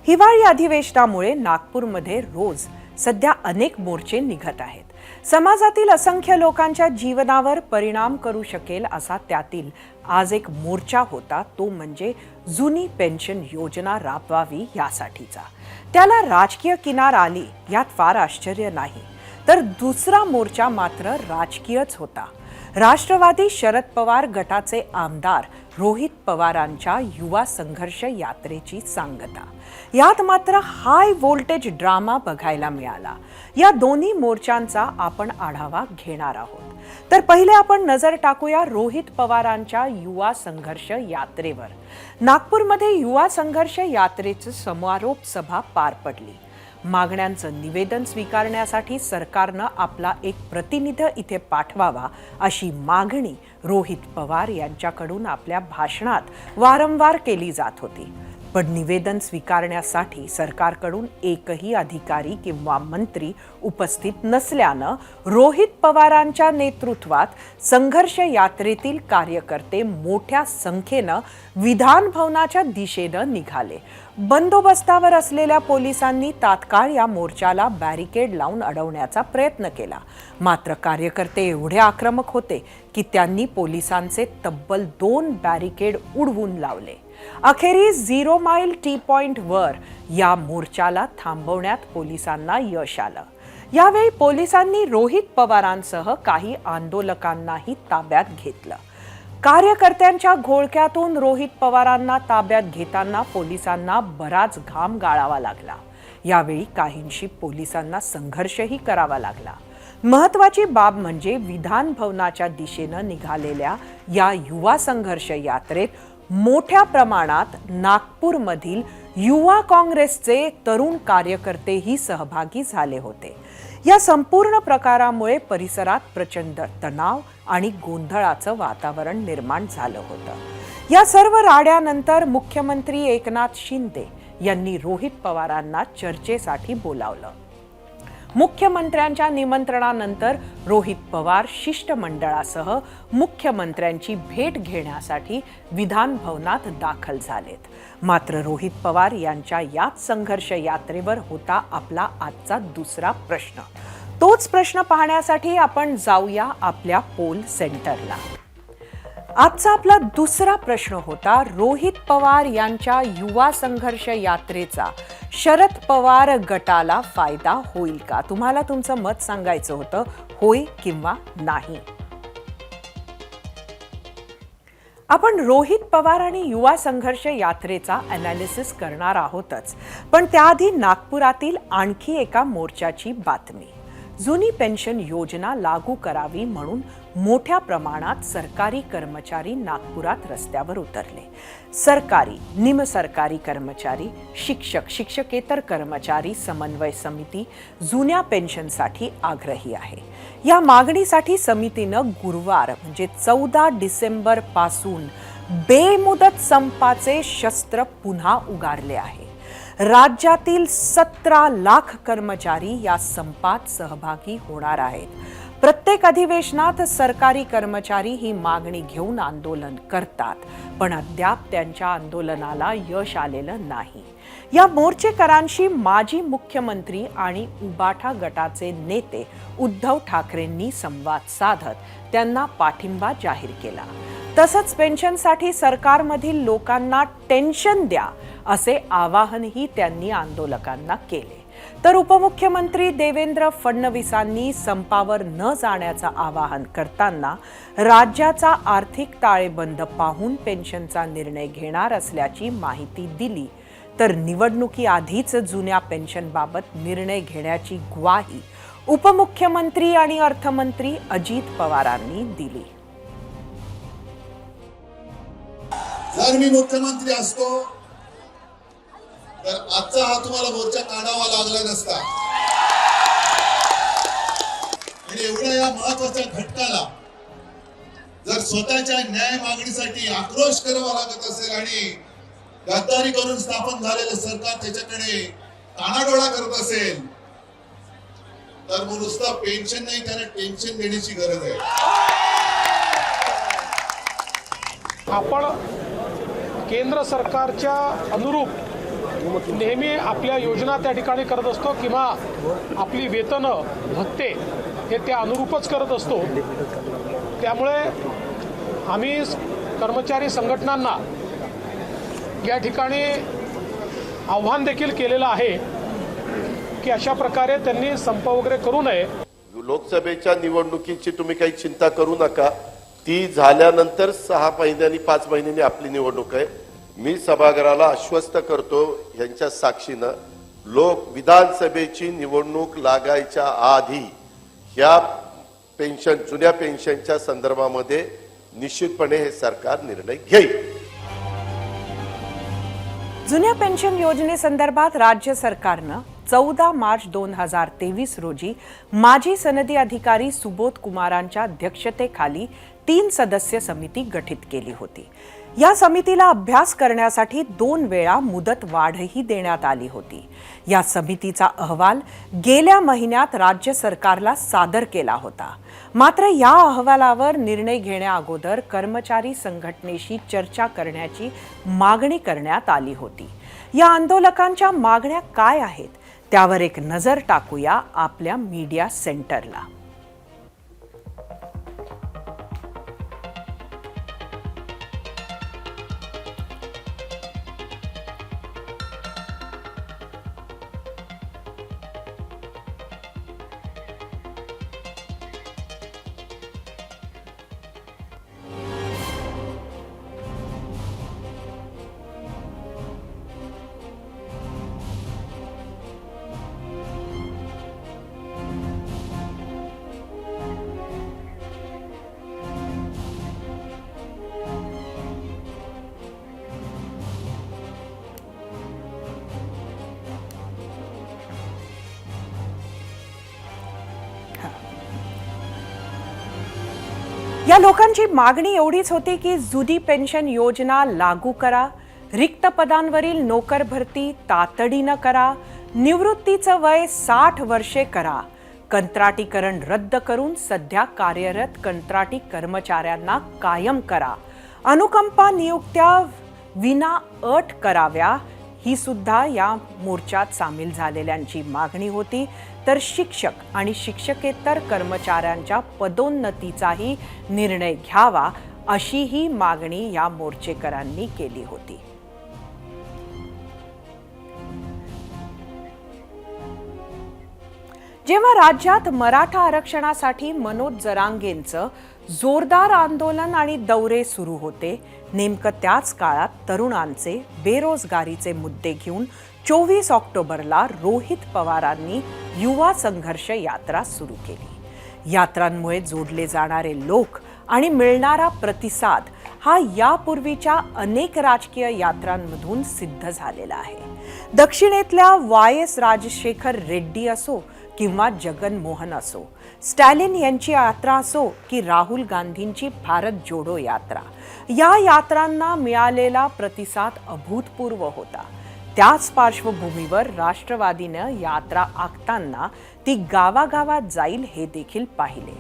हिवाळी अधिवेशनामुळे नागपूरमध्ये रोज सध्या अनेक मोर्चे निघत आहेत। समाजातील असंख्य लोकांच्या जीवनावर परिणाम करू शकेल असा त्यातील आज एक मोर्चा होता, तो म्हणजे जुनी पेन्शन योजना राबवावी यासाठीचा। त्याला राजकीय किनार आली यात फार आश्चर्य नाही, तर दुसरा मोर्चा मात्र राजकीयच होता। राष्ट्रवादी शरद पवार गटाचे आमदार रोहित पवारांच्या युवा संघर्ष यात्रेची सांगता। यात मात्र हाय व्होल्टेज ड्रामा बघायला मिळाला। या दोन्ही मोर्चांचा आपण आढावा घेणार आहोत। तर पहिले आपण नजर टाकूया रोहित पवारांच्या युवा संघर्ष यात्रेवर। नागपूरमध्ये युवा संघर्ष यात्रेची समारोप सभा पार पडली। मागण्यांचं निवेदन स्वीकारण्यासाठी सरकारनं आपला एक प्रतिनिधी इथे पाठवावा अशी मागणी रोहित पवार यांच्याकडून आपल्या भाषणात वारंवार केली जात होती। पण निवेदन स्वीकारण्यासाठी सरकारकडून एकही अधिकारी किंवा मंत्री उपस्थित नसल्यानं रोहित पवारांच्या नेतृत्वात संघर्ष यात्रेतील कार्यकर्ते मोठ्या संख्येनं विधान भवनाच्या दिशेनं निघाले। बंदोबस्तावर असलेल्या पोलिसांनी तात्काळ या मोर्चाला बॅरिकेड लावून अडवण्याचा प्रयत्न केला, मात्र कार्यकर्ते एवढे आक्रमक होते की त्यांनी पोलिसांचे तब्बल 2 बॅरिकेड उडवून लावले। अखेरीस 0 माईल टी पॉइंट वर या मोर्चाला थांबवण्यात पोलिसांना यश आलं। यावेळी पोलिसांनी रोहित पवारांसह काही आंदोलकांनाही ताब्यात घेतलं। कार्यकर्त्यांच्या घोळक्यातून रोहित पवारांना ताब्यात घेताना पोलिसांना बराच घाम गाळावा लागला। यावेळी काहींशी पोलिसांना संघर्षही करावा लागला। महत्त्वाची बाब म्हणजे विधान भवनाच्या दिशेनं निघालेल्या या युवा संघर्ष यात्रेत मोठ्या प्रमाणात नागपूरमधील युवा काँग्रेसचे तरुण कार्यकर्तेही सहभागी झाले होते। या संपूर्ण प्रकारामुळे परिसरात प्रचंड तणाव आणि गोंधळाचं वातावरण निर्माण झालं होतं। या सर्व राड्यानंतर मुख्यमंत्री एकनाथ शिंदे यांनी रोहित पवारांना चर्चेसाठी बोलावलं। मुख्यमंत्र्यांच्या निमंत्रणानंतर रोहित पवार शिष्टमंडळासह मुख्यमंत्र्यांची भेट घेण्यासाठी विधान भवनात दाखल झालेत। मात्र रोहित पवार यांच्या याच संघर्ष यात्रेवर होता आपला आजचा दुसरा प्रश्न। तोच प्रश्न पाहण्यासाठी आपण जाऊया आपल्या पोल सेंटरला। आजचा आपला दुसरा प्रश्न होता, रोहित पवार यांच्या युवा संघर्ष यात्रेचा शरद पवार गटाला फायदा होईल का? तुम्हाला तुमचं मत सांगायचं होतं, होय किंवा नाही। आपण रोहित पवार आणि युवा संघर्ष यात्रेचा अनालिसिस करणार आहोतच, पण त्याआधी नागपुरातील आणखी एका मोर्चाची बातमी। जुनी पेन्शन योजना लागू करावी म्हणून मोठ्या प्रमाणात सरकारी कर्मचारी नागपुरात रस्त्यावर उतरले। सरकारी, निमसरकारी कर्मचारी, शिक्षक, शिक्षकेतर कर्मचारी समन्वय समिती जुन्या पेन्शनसाठी आग्रही आहे। या मागणीसाठी समितीनं गुरुवार म्हणजे 14 डिसेंबर पासून बेमुदत संपाचे शस्त्र पुन्हा उगारले आहे। राज्यातील 17 लाख कर्मचारी या संपात सहभागी होणार आहेत। प्रत्येक अधिवेशनात सरकारी कर्मचारी ही मागणी घेऊन आंदोलन करतात, पण अद्याप त्यांच्या आंदोलनाला यश आलेलं नाही। या मोर्चेकरांशी माजी मुख्यमंत्री आणि उबाठा गटाचे नेते उद्धव ठाकरेंनी संवाद साधत त्यांना पाठिंबा जाहीर केला। तसंच पेन्शनसाठी सरकारमधील लोकांना टेन्शन द्या असे आवाहनही त्यांनी आंदोलकांना केले। तर उपमुख्यमंत्री देवेंद्र फडणवीसांनी संपावर न जाण्याचं आवाहन करताना राज्याचा आर्थिक ताळेबंद पाहून पेन्शनचा निर्णय घेणार असल्याची माहिती दिली, तर निवडणुकीआधीच जुन्या पेन्शनबाबत निर्णय घेण्याची ग्वाही उपमुख्यमंत्री आणि अर्थमंत्री अजित पवारांनी दिली। जर मी मुख्यमंत्री असतो तर आजचा हा तुम्हाला मोर्चा काढावा लागला नसता। आणि एवढ्या या महत्त्वाच्या घटकाला जर स्वतःच्या न्याय मागणीसाठी आक्रोश करावा लागत असेल आणि गद्दारी करून स्थापन झालेलं सरकार त्याच्याकडे कानाडोळा करत असेल, तर मग नुसतं पेन्शन नाही, त्यांना टेन्शन देण्याची गरज आहे। आपण केंद्र सरकारच्या अनुरूप नेहमी आपल्या योजना त्या ठिकाणी करत असतो किंवा आपली वेतनं भत्ते हे त्या अनुरूपच करत असतो। त्यामुळे आम्ही कर्मचारी संघटनांना या ठिकाणी आव्हान देखील केलेलं आहे की अशा प्रकारे त्यांनी संप वगैरे करू नये। लोकसभेच्या निवडणुकीची तुम्ही काही चिंता करू नका, ती झाल्यानंतर 6 महिन्यांनी 5 महिन्यांनी आपली निवडणूक आहे। मी सभागृहाला आश्वस्त करतो यांच्या साक्षीनं, लोक विधानसभेची निवडणूक लागायच्या आधी ह्या पेन्शन जुन्या पेन्शनच्या संदर्भामध्ये निश्चितपणे हे सरकार निर्णय घेईल। जुन्या पेन्शन योजनेसंदर्भात राज्य सरकारनं 14 मार्च 2023 रोजी माजी सनदी अधिकारी सुबोध कुमारांच्या अध्यक्षतेखाली 3 सदस्य समिती गठीत केली होती। या समितीला अभ्यास करण्यासाठी 2 वेळा मुदत वाढही देण्यात आली होती। या समितीचा अहवाल गेल्या महिन्यात राज्य सरकारला सादर केला होता। मात्र या अहवालावर निर्णय घेण्याअगोदर कर्मचारी संघटनेशी चर्चा करण्याची मागणी करण्यात आली होती। या आंदोलकांच्या मागण्या काय आहेत त्यावर एक नजर टाकूया आपल्या मीडिया सेंटरला। या लोकांची मागणी एवढीच होती की जुनी पेन्शन योजना लागू करा, रिक्त पदांवरील नोकर भरती तातडीनं करा, निवृत्तीचं वय 60 वर्षे करा, कंत्राटीकरण रद्द करून सध्या कार्यरत कंत्राटी कर्मचाऱ्यांना कायम करा, अनुकंपा नियुक्त्या विना अट कराव्या, ही सुद्धा या मोर्चात सामील झालेल्यांची मागणी होती। तर शिक्षक आणि शिक्षकेतर कर्मचाऱ्यांच्या पदोन्नतीचाही निर्णय घ्यावा, अशीही मागणी या मोर्चेकरांनी केली होती। जेव्हा राज्यात मराठा आरक्षणासाठी मनोज जरांगेंचं जोरदार आंदोलन आणि दौरे सुरू होते, नेमकं त्याच काळात तरुणांचे बेरोजगारीचे मुद्दे घेऊन 24 ऑक्टोबरला रोहित पवारांनी युवा संघर्ष यात्रा सुरू केली। यात्रांमुळे जोडले जाणारे लोक आणि मिळणारा प्रतिसाद हा यापूर्वीच्या अनेक राजकीय यात्रांमधून सिद्ध झालेला आहे। दक्षिणेतल्या YS राजशेखर रेड्डी असो किंवा जगन मोहन असो, स्टॅलिन यांची यात्रा असो की राहुल गांधींची भारत जोडो यात्रा, या यात्रांना मिळालेला प्रतिसाद अभूतपूर्व होता। त्याच पार्श्वभूमीवर राष्ट्रवादीनं यात्रा आखताना ती गावागावात जाईल हे देखील पाहिले।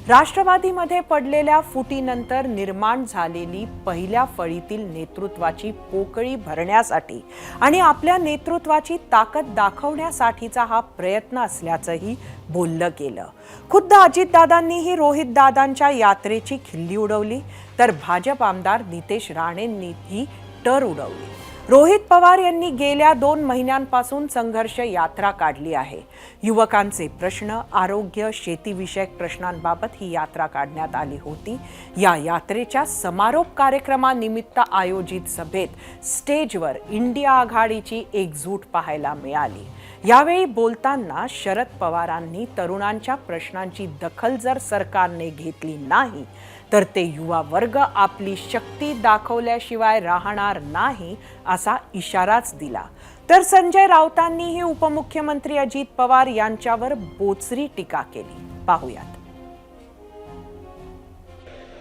राष्ट्रवादीमध्ये पडलेल्या फुटीनंतर निर्माण झालेली पहिल्या फळीतील नेतृत्वाची पोकळी भरण्यासाठी आणि आपल्या नेतृत्वाची ताकद दाखवण्यासाठीचा हा प्रयत्न असल्याचंही बोललं गेलं। खुद्द अजितदादांनीही रोहितदादांच्या यात्रेची खिल्ली उडवली, तर भाजप आमदार नितेश राणेंनीही टर उडवली। रोहित पवार यांनी गेल्या 2 महिन्यांपासून संघर्ष यात्रा काढली आहे। युवकांचे प्रश्न, आरोग्य, शेतीविषयक प्रश्नांबाबत ही यात्रा काढण्यात आली होती। या यात्रेच्या समारोप कार्यक्रमानिमित्त आयोजित सभेत स्टेजवर इंडिया आघाडीची एकजूट पाहायला मिळाली। यावेळी बोलताना शरद पवारांनी तरुणांच्या प्रश्नांची दखल जर सरकारने घेतली नाही तर ते युवा वर्ग आपली शक्ती दाखवल्याशिवाय राहणार नाही असा इशाराच दिला। तर संजय राऊतांनीही उपमुख्यमंत्री अजित पवार यांच्यावर बोचरी टीका केली। पाहूयात।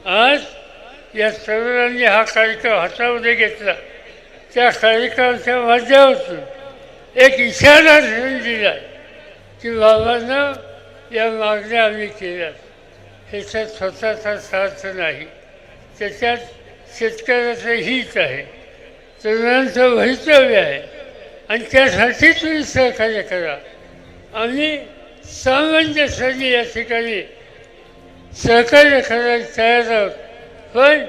आज या सर्वांनी हा कार्यक्रम हातामध्ये घेतला, त्या कार्यक्रमाच्या माध्यमातून एक इशारा दिला की बाबांना या मागण्या आम्ही केल्या, ह्याच्यात स्वतःचा स्वार्थ नाही, त्याच्यात शेतकऱ्याचं हित आहे, तरुणांचं भवितव्य आहे, आणि त्यासाठी तुम्ही सहकार्य करा. आम्ही सामंजस्याने या ठिकाणी सहकार्य करायला तयार आहोत. पण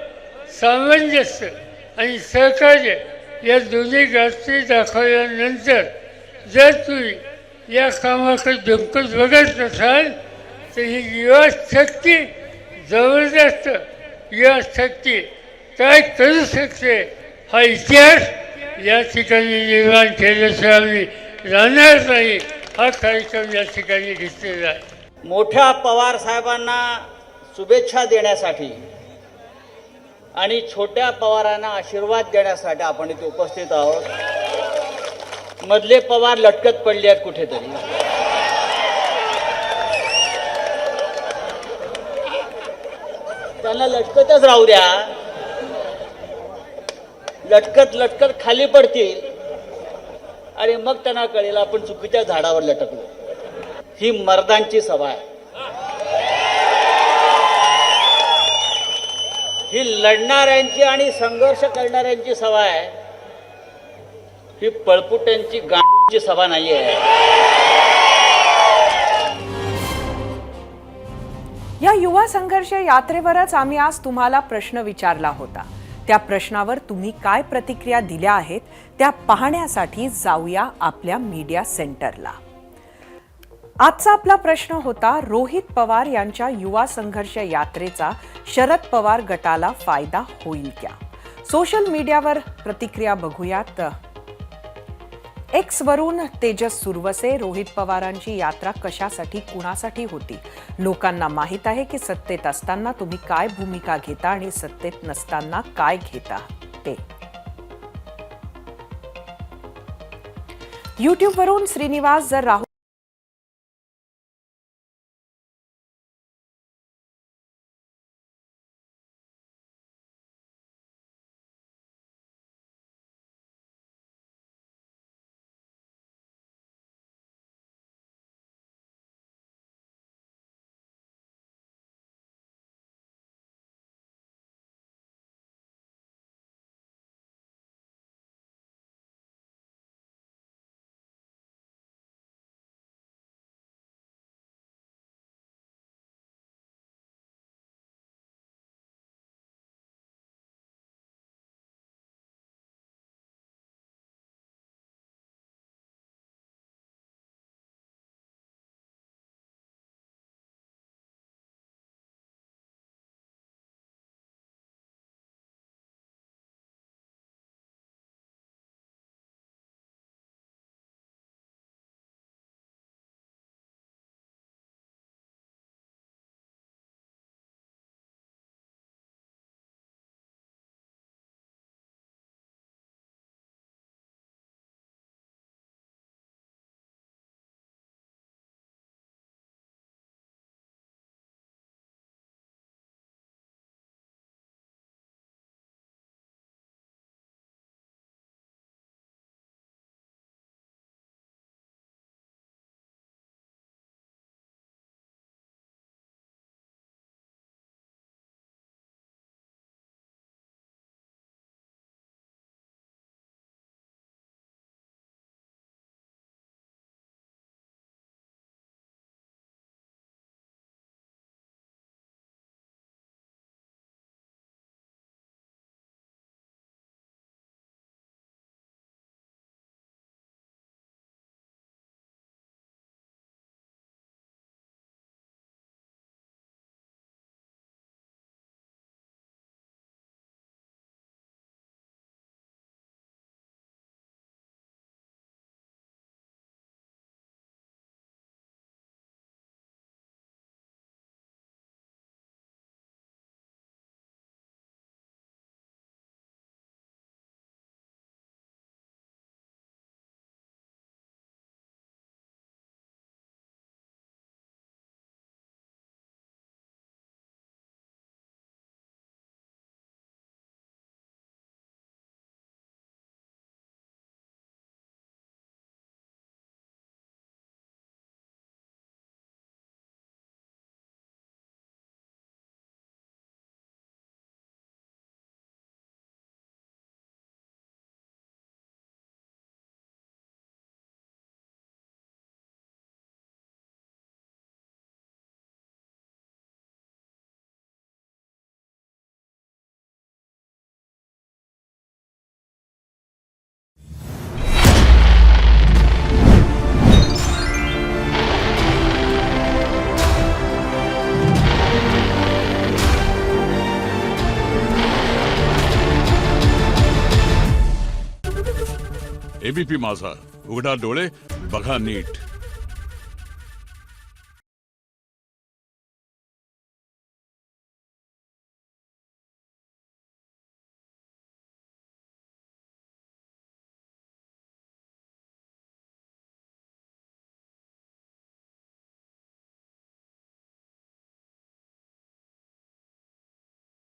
सामंजस्य आणि सहकार्य या दोन्ही गोष्टी दाखवल्यानंतर जर तुम्ही या कामाकडे धुमकत बघत नसाल तर ही युवा शक्ती जबरदस्त युवा शक्ती काय करू शकते हा इतिहास या ठिकाणी निर्माण केल्याशिवाय आम्ही राहणार नाही. हा कार्यक्रम या ठिकाणी घेतलेला आहे. मोठ्या पवार साहेबांना शुभेच्छा देण्यासाठी आणि छोट्या पवारांना आशीर्वाद देण्यासाठी आपण इथे उपस्थित आहोत. मधले पवार लटकत पडले आहेत कुठेतरी. त्यांना लटकतच राहू द्या. लटकत लटकत खाली पडतील आणि मग त्यांना कळेल आपण चुकीच्या झाडावर लटकलो. ही मर्दांची सभा आहे. ही लढणाऱ्यांची आणि संघर्ष करणाऱ्यांची सभा आहे. ही पळपुट्यांची गांडीची सभा नाही आहे. या युवा संघर्ष यात्रेवरच आम्ही आज तुम्हाला प्रश्न विचारला होता. त्या प्रश्नावर तुम्ही काय प्रतिक्रिया दिल्या आहेत त्या पाहण्यासाठी जाऊया आपल्या मीडिया सेंटरला. आजचा आपला प्रश्न होता, रोहित पवार यांच्या युवा संघर्ष यात्रेचा शरद पवार गटाला फायदा होईल क्या? सोशल मीडियावर प्रतिक्रिया बघूयात. एक्स वरून तेजस सुरवसे, रोहित पवारांची यात्रा कशासाठी कुणासाठी होती? लोकांना माहीत आहे की सत्तेत असताना तुम्ही काय भूमिका घेता आणि सत्तेत नसताना काय घेता ते. यूट्यूबवरून श्रीनिवास, जर राहुल एबीपी माझा, उघडा डोळे बघा नीट.